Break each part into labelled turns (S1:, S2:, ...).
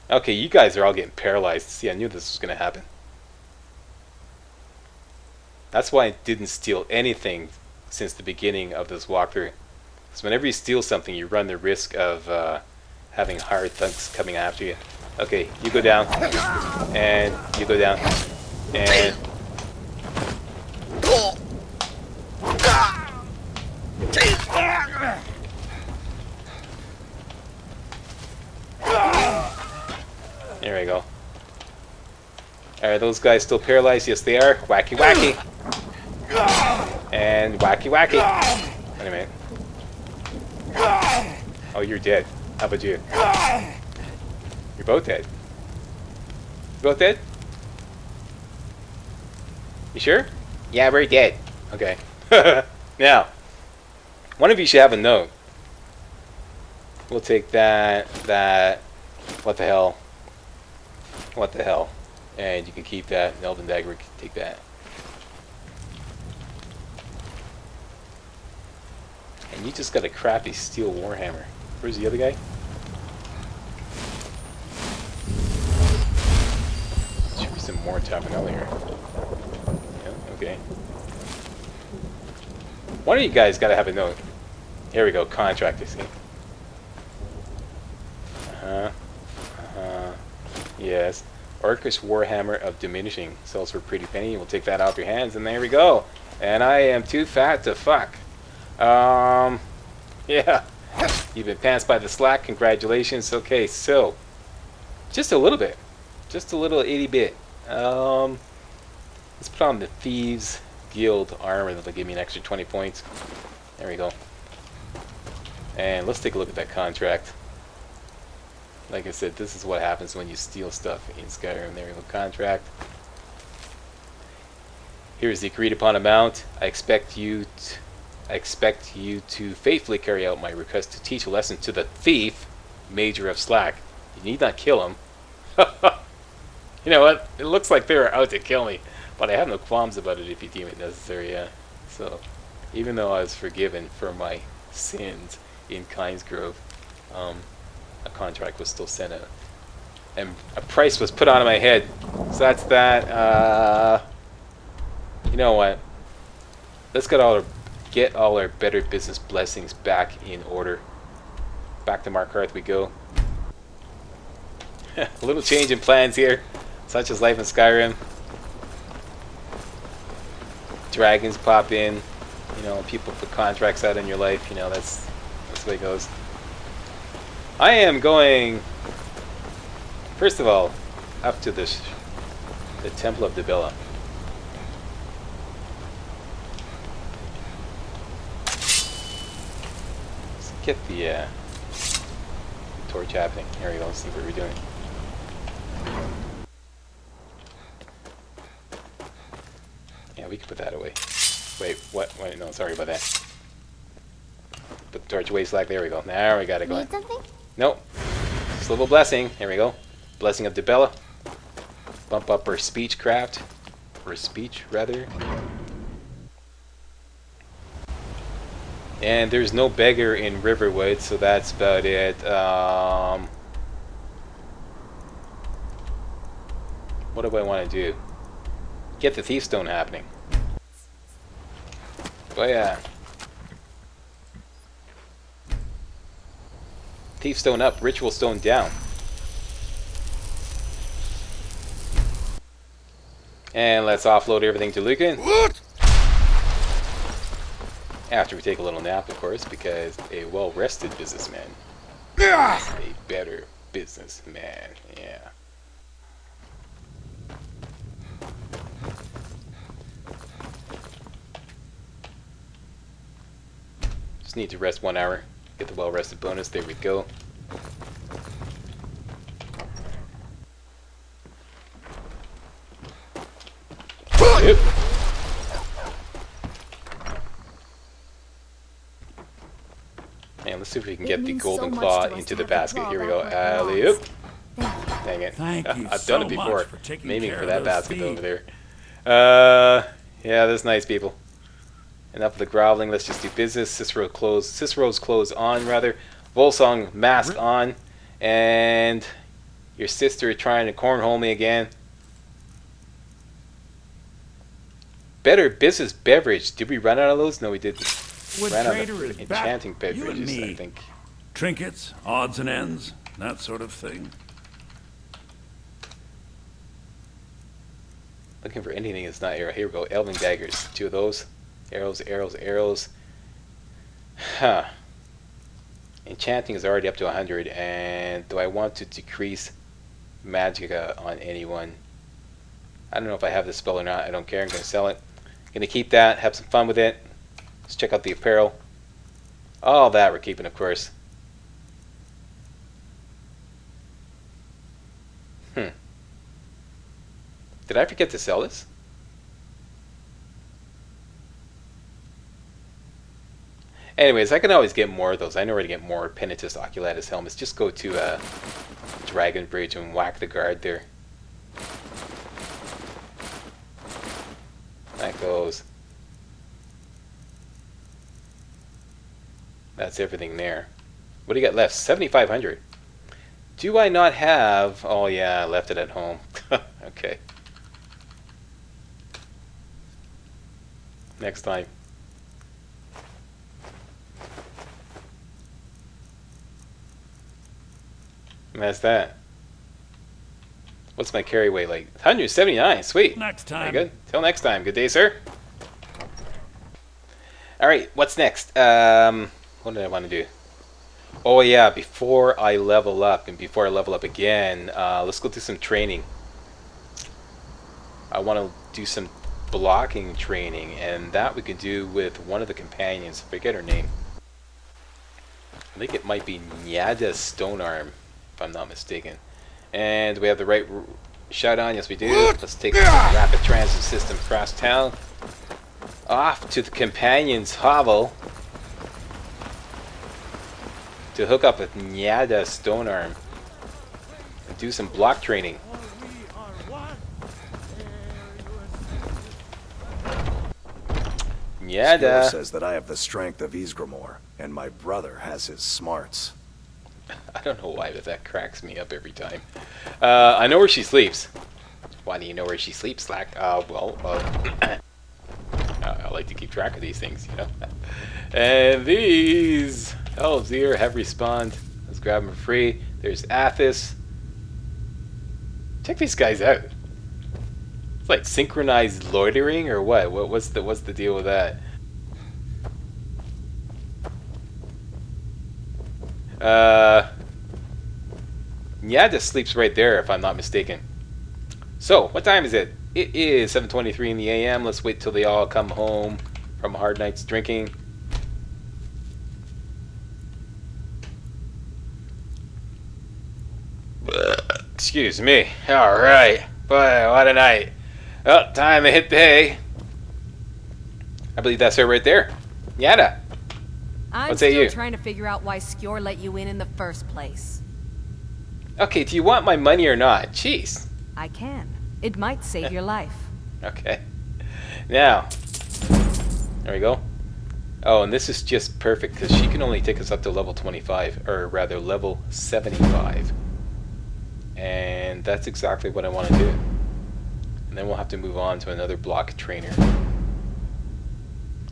S1: Okay, you guys are all getting paralyzed. See, I knew this was going to happen. That's why I didn't steal anything since the beginning of this walkthrough. Because whenever you steal something, you run the risk of having hired thugs coming after you. Okay, you go down. And you go down. And... There we go. Are those guys still paralyzed? Yes, they are. Wacky, wacky. And wacky, wacky. Wait a minute. Oh, you're dead. How about you? You're both dead. You both dead? You sure? Yeah, we're dead. Okay. Now, one of you should have a note. We'll take that, what the hell? What the hell? And you can keep that. An Elven Dagger, we can take that. And you just got a crappy steel warhammer. Where's the other guy? Should be some more tapenel here. Yeah, okay. One of you guys got to have a note. Here we go, contractor, see? Yes. Orcish Warhammer of Diminishing. Sells for a pretty penny. We'll take that off your hands, and there we go. And I am too fat to fuck. Yeah. You've been passed by the slack. Congratulations. Okay, so just a little bit. Just a little 80-bit. Let's put on the Thieves Guild armor. That'll give me an extra 20 points. There we go. And let's take a look at that contract. Like I said, this is what happens when you steal stuff in Skyrim. There we go, contract. Here's the agreed upon amount. I expect you to faithfully carry out my request to teach a lesson to the thief, Major of Slack. You need not kill him. You know what? It looks like they were out to kill me, but I have no qualms about it if you deem it necessary, yeah. So, even though I was forgiven for my sins in Kynes Grove, a contract was still sent out. And a price was put on my head. So that's that. You know what? Let's get all our better business blessings back in order. Back to Markarth we go. A little change in plans here. Such as life in Skyrim. Dragons pop in. You know, people put contracts out in your life. You know, that's the way it goes. I am going, first of all, up to the Temple of Dibella. Let's get the torch happening. Here we go, let's see what we're doing. Yeah, we can put that away. Wait, what? Wait, no, sorry about that. Put the torch away, Slack. There we go. Now we got it going.
S2: Need something?
S1: Nope. Just a little blessing. Here we go. Blessing of Dibella. Bump up our speechcraft. Or speech, rather. And there's no beggar in Riverwood, so that's about it. What do I want to do? Get the Thief Stone happening. Oh yeah. Thief Stone up, Ritual Stone down. And let's offload everything to Lucan. After we take a little nap, of course, because a well-rested businessman is a better businessman. Yeah. Just need to rest 1 hour. Get the well-rested bonus. There we go. Yep. Man, let's see if we can get the golden claw into the basket. Here we go. Alley-oop. Dang it. I've done it before. I'm aiming for that basket over there. Yeah, that's nice, people. Enough of the groveling. Let's just do business. Cicero's clothes on, rather. Volsong mask on. And Your sister trying to cornhole me again. Better business beverage. Did we run out of those? No, we didn't.
S2: Wood
S1: Ran out
S2: trader
S1: of
S2: is
S1: enchanting
S2: back. You and
S1: beverages,
S2: me.
S1: I think.
S2: Trinkets, odds and ends, that sort of thing.
S1: Looking for anything that's not arrow. Here we go. Elven daggers. 2 of those. Arrows, arrows, arrows. Huh. Enchanting is already up to 100. And do I want to decrease magicka on anyone? I don't know if I have this spell or not. I don't care. I'm going to sell it. Going to keep that. Have some fun with it. Let's check out the apparel. All that we're keeping, of course. Did I forget to sell this? Anyways, I can always get more of those. I know where to get more Penitus Oculatus helmets. Just go to Dragon Bridge and whack the guard there. That goes. That's everything there. What do you got left? 7,500. Do I not have... Oh yeah, I left it at home. Okay. Next time. And that's that. What's my carry weight like? 179. Sweet.
S2: Next time.
S1: Very good. Till next time. Good day, sir. Alright, what's next? What did I want to do? Oh yeah, before I level up, and before I level up again, let's go do some training. I want to do some blocking training, and that we can do with one of the companions. I forget her name. I think it might be Nyada Stonearm, if I'm not mistaken. And do we have the right shout on? Yes, we do. Let's take the rapid transit system across town. Off to the companion's hovel to hook up with Nyada Stonearm and do some block training. Nyada
S3: says that I have the strength of Ysgramor, and my brother has his smarts.
S1: I don't know why, but that cracks me up every time. I know where she sleeps. Why do you know where she sleeps, Slack? Well, I like to keep track of these things, you know. And these elves here have respawned. Let's grab them for free. There's Athos. Check these guys out. It's like synchronized loitering or what? What's the deal with that? Nyada sleeps right there, if I'm not mistaken. So, what time is it? It is 7:23 in the AM. Let's wait till they all come home from a hard night's drinking. Excuse me. All right. Boy, what a night. Well, time to hit the hay. I believe that's her right there. Nyada.
S4: I'm still trying to figure out why Skjor let you in the first place.
S1: Okay, do you want my money or not? Jeez.
S4: I can. It might save your life.
S1: Okay. Now, there we go. Oh, and this is just perfect because she can only take us up to level 25, or rather level 75. And that's exactly what I want to do. And then we'll have to move on to another block trainer.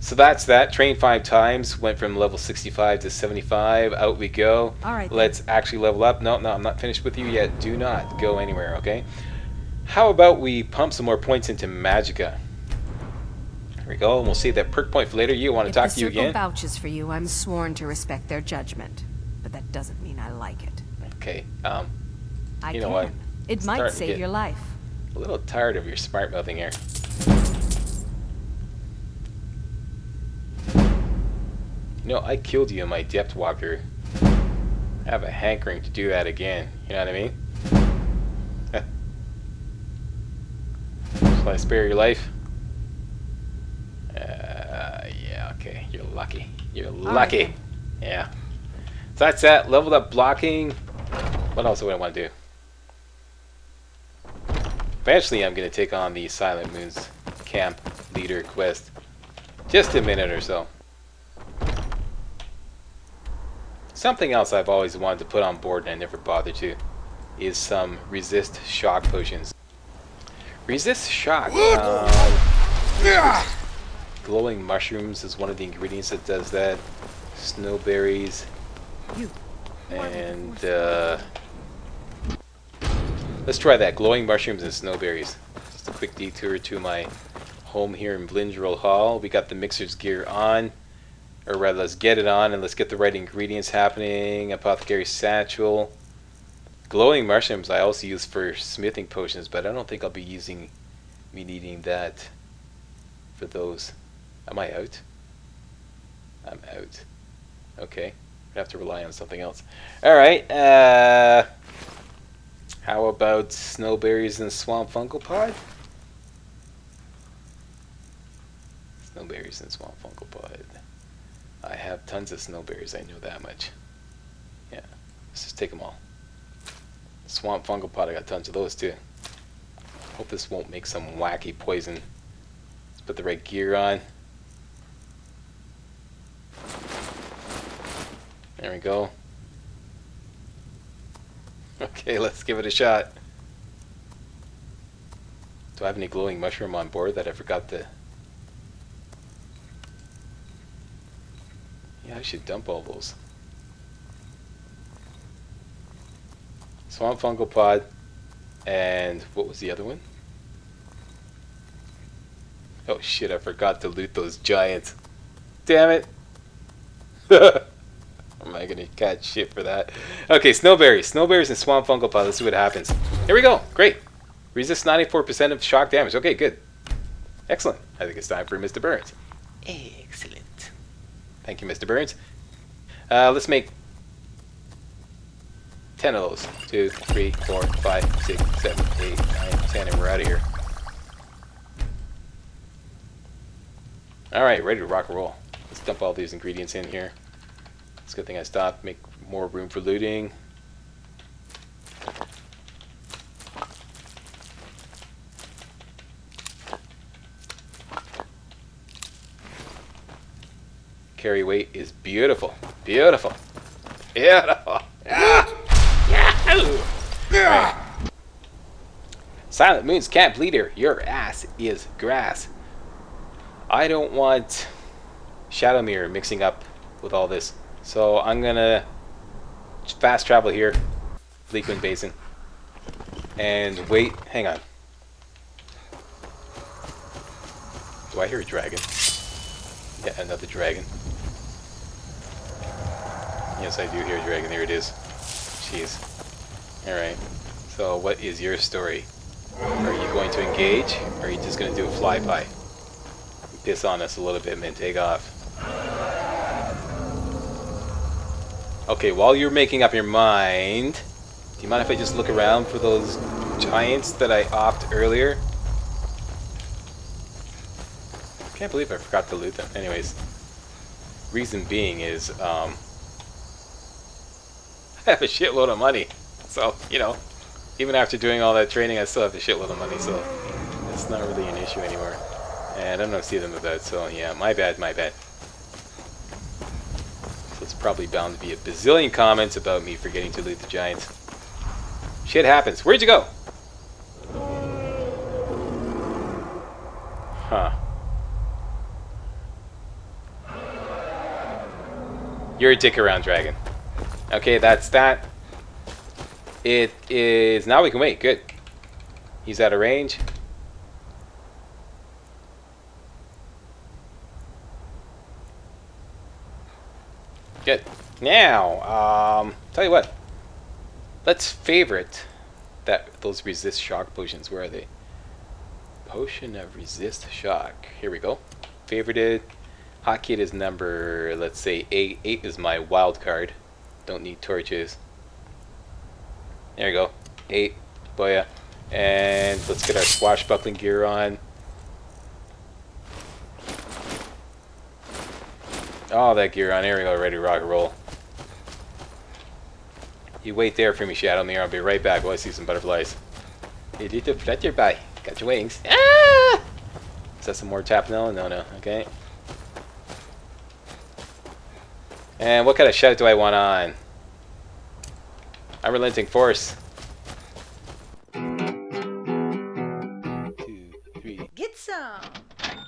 S1: So that's that. Train 5 times. Went from level 65 to 75. Out we go.
S4: All right.
S1: Let's actually level up. No, I'm not finished with you yet. Do not go anywhere, okay? How about we pump some more points into Magicka? There we go. And we'll save that perk point for later. You want to talk to you again?
S4: If the circle vouches for you, I'm sworn to respect their judgment. But that doesn't mean I like it.
S1: Okay.
S4: You
S1: know what?
S4: It might save your life.
S1: A little tired of your smart mouthing here. You know, I killed you in my Depth Walker. I have a hankering to do that again. You know what I mean? Shall I spare your life? Yeah, okay. You're lucky. You're lucky.
S4: Right.
S1: Yeah. So that's that. Leveled up blocking. What else do I want to do? Eventually, I'm going to take on the Silent Moon's camp leader quest. Just a minute or so. Something else I've always wanted to put on board and I never bothered to. is some resist shock potions. Resist shock. Glowing mushrooms is one of the ingredients that does that. Snowberries. And let's try that. Glowing mushrooms and snowberries. Just a quick detour to my home here in Blindrel Hall. We got the mixer's gear on. Or rather, let's get it on and let's get the right ingredients happening. Apothecary's satchel. Glowing mushrooms I also use for smithing potions, but I don't think I'll be needing that for those. Am I out? I'm out. Okay. I have to rely on something else. Alright, how about snowberries and swamp fungal pod? Snowberries and swamp fungal pod. I have tons of snowberries, I know that much. Yeah, let's just take them all. Swamp fungal pod, I got tons of those too. Hope this won't make some wacky poison. Let's put the right gear on. There we go. Okay, let's give it a shot. Do I have any glowing mushroom on board that I forgot to... Yeah, I should dump all those. Swamp fungal pod. And what was the other one? Oh shit, I forgot to loot those giants. Damn it. Am I gonna catch shit for that? Okay, snowberries. Snowberries and swamp fungal pod. Let's see what happens. Here we go. Great. Resist 94% of shock damage. Okay, good. Excellent. I think it's time for Mr. Burns. Excellent. Thank you, Mr. Burns. Let's make 10 of those. 2, 3, 4, 5, 6, 7, 8, 9, 10, and we're out of here. Alright, ready to rock and roll. Let's dump all these ingredients in here. It's a good thing I stopped. Make more room for looting. Carry weight is beautiful. Beautiful. Beautiful. Yeah. Yahoo! Right. Silent Moon's camp leader. Your ass is grass. I don't want Shadowmere mixing up with all this. So I'm gonna fast travel here, Bleakwind Basin, and wait. Hang on. Do I hear a dragon? Yeah, another dragon. Yes, I do hear a dragon. There it is. Jeez. Alright. So what is your story? Are you going to engage? Or are you just going to do a flyby? Piss on us a little bit and then take off. Okay, while you're making up your mind, do you mind if I just look around for those giants that I offed earlier? Can't believe I forgot to loot them. Anyways, reason being is I have a shitload of money. So, you know, even after doing all that training, I still have a shitload of money, so it's not really an issue anymore. And I don't see them about, so yeah, my bad, my bad. So it's probably bound to be a bazillion comments about me forgetting to loot the giants. Shit happens. Where'd you go? Huh. You're a dick around dragon. Okay, that's that. It is... Now we can wait. Good. He's out of range. Good. Now, tell you what. Let's favorite those resist shock potions. Where are they? Potion of resist shock. Here we go. Favorited. Hotkey is number, let's say 8. 8 is my wild card. Don't need torches. There you go. 8. Boya. And let's get our swashbuckling gear on. All that gear on. There we go. Ready to rock and roll. You wait there for me, Shadowmere. I'll be right back while I see some butterflies. Hey, little flutterby. Got your wings. Ah! Is that some more tap now? No, no. Okay. And what kind of shout do I want on? Unrelenting Force.
S5: some.